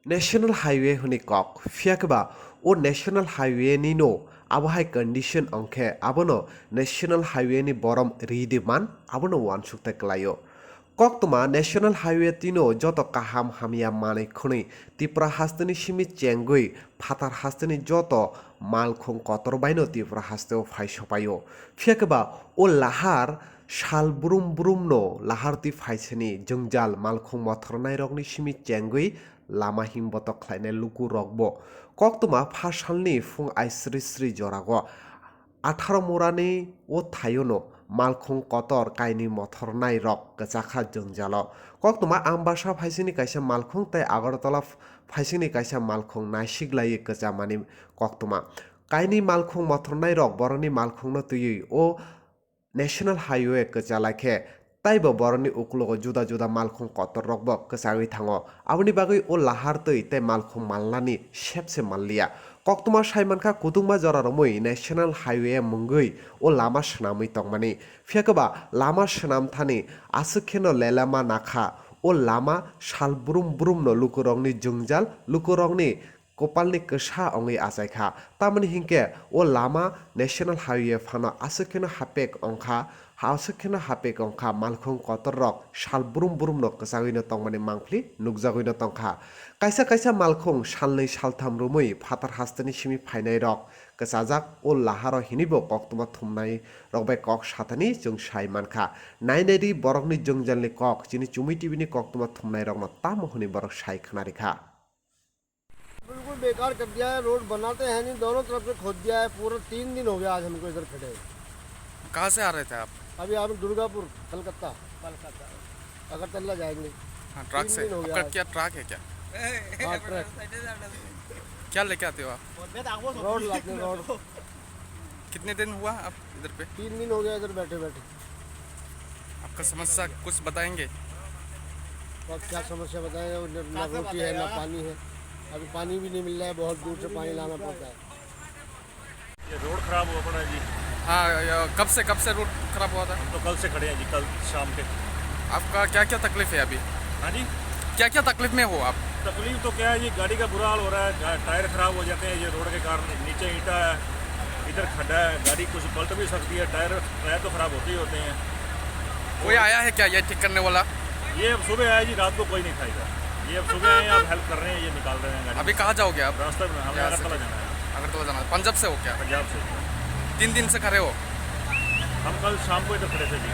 National Highway huni kok fiakba o National Highway ni no abahai condition ongkhe abono National Highway ni borom ridiman abono wansukta klayo kok tuma National Highway tino joto kaham hamia mane khuni Tripura hasteni simi chengui phatar hasteni joto malkhung kotor baino Tripura hasteo phai sopayo fiakba o lahar shal brum brum no lahar ti phaiseni jongjal malkhung mothornai rokni simi chengui lama himboto khlainai luku rokbo koktuma phasalni phung aisri sri jorago 18 murani o thayono malkhung kotor kaini mothornai rok kachakha jongjalo koktuma ambasa phaisini kaisa malkhung tai agartala phaisini kaisa malkhung naisiglaye kachamani koktuma kaini malkhung mothornai rok boroni malkhungno tuyui o National Highway kachalakhe taibo boroni uklogo juda juda malkhung kotor rokbo kachagui thango aboni bagui o lahar tui tei malkhung malnani shepse mallia koktuma saimankha kutungma joraromui National Highway mungui o lama swnamui tongmani phiakaba lama swnamthani aswkheno lelama nakha o lama sal brum brum no lukurongni jungjal lukurongni kopalni ksa ongui achaikha tamani hingke o lama National Highway phano aswkheno hapek ongkha hauskheno hapek ongkha malkhung kotor rok sal brum brum no kachagui no tongmani mangphli nukjagui no tongkha kaisa kaisa malkhung salnei saltham rumui phatar hasteni simi phainai rok kachajak o laharo hinibo koktuma thumnai rokbai kok satani jung sai mankha nainari borokni jungjalni kok chini chumi tv ni koktuma thumnai rokno tamo huni borok sai khnarekha बिल्कुल बेकार कर दिया है। Road बनाते हैं नहीं, दोनों तरफ से खोद दिया है। पूरा 3 दिन हो गया आज हमको इधर खड़े। कहाँ से आ रहे थे आप? अभी हम दुर्गापुर कलकत्ता अगरतला जाएंगे। हाँ, ट्रक 3 से। दिन हो गया आपका आज। क्या ट्रक है क्या? हाँ, ट्रक क्या लेके आते हो आप? रोड लाते हैं, रोड। कितने दिन हुआ आप इधर पे? 3 दिन हो गया इधर बैठे बैठे। आपका समस्या कुछ बताएंगे? अब क्या समस्या बताएं, ना रोटी है ना पानी है। अभी पानी भी नहीं मिल रहा है, बहुत दूर से पानी लाना पड़ता है। ये रोड खराब हुआ पड़ा है जी। हाँ, कब से रोड खराब हुआ था? हम तो कल से खड़े हैं जी, कल शाम के। आपका क्या क्या तकलीफ है अभी? हाँ जी, क्या क्या तकलीफ में हो आप? तकलीफ तो क्या है जी, गाड़ी का बुरा हाल हो रहा है, टायर खराब हो जाते हैं ये रोड के कारण। नीचे ईंटा है, इधर खड्डा है, गाड़ी कुछ पलट भी सकती है। टायर तो खराब होते ही होते हैं। कोई आया है क्या ये ठीक करने वाला? ये अब सुबह आया जी, रात को कोई नहीं खाएगा। ये अब सुबह आए, आप हेल्प कर रहे हैं, ये निकाल रहे हैं गाड़ी। अभी कहाँ जाओगे आप? रास्ते में हमें यहाँ से? अगरतला जाना है, अगरतला जाना है। पंजाब से हो क्या? पंजाब से। 3 दिन से खड़े हो? हम कल शाम को इधर खड़े थे जी।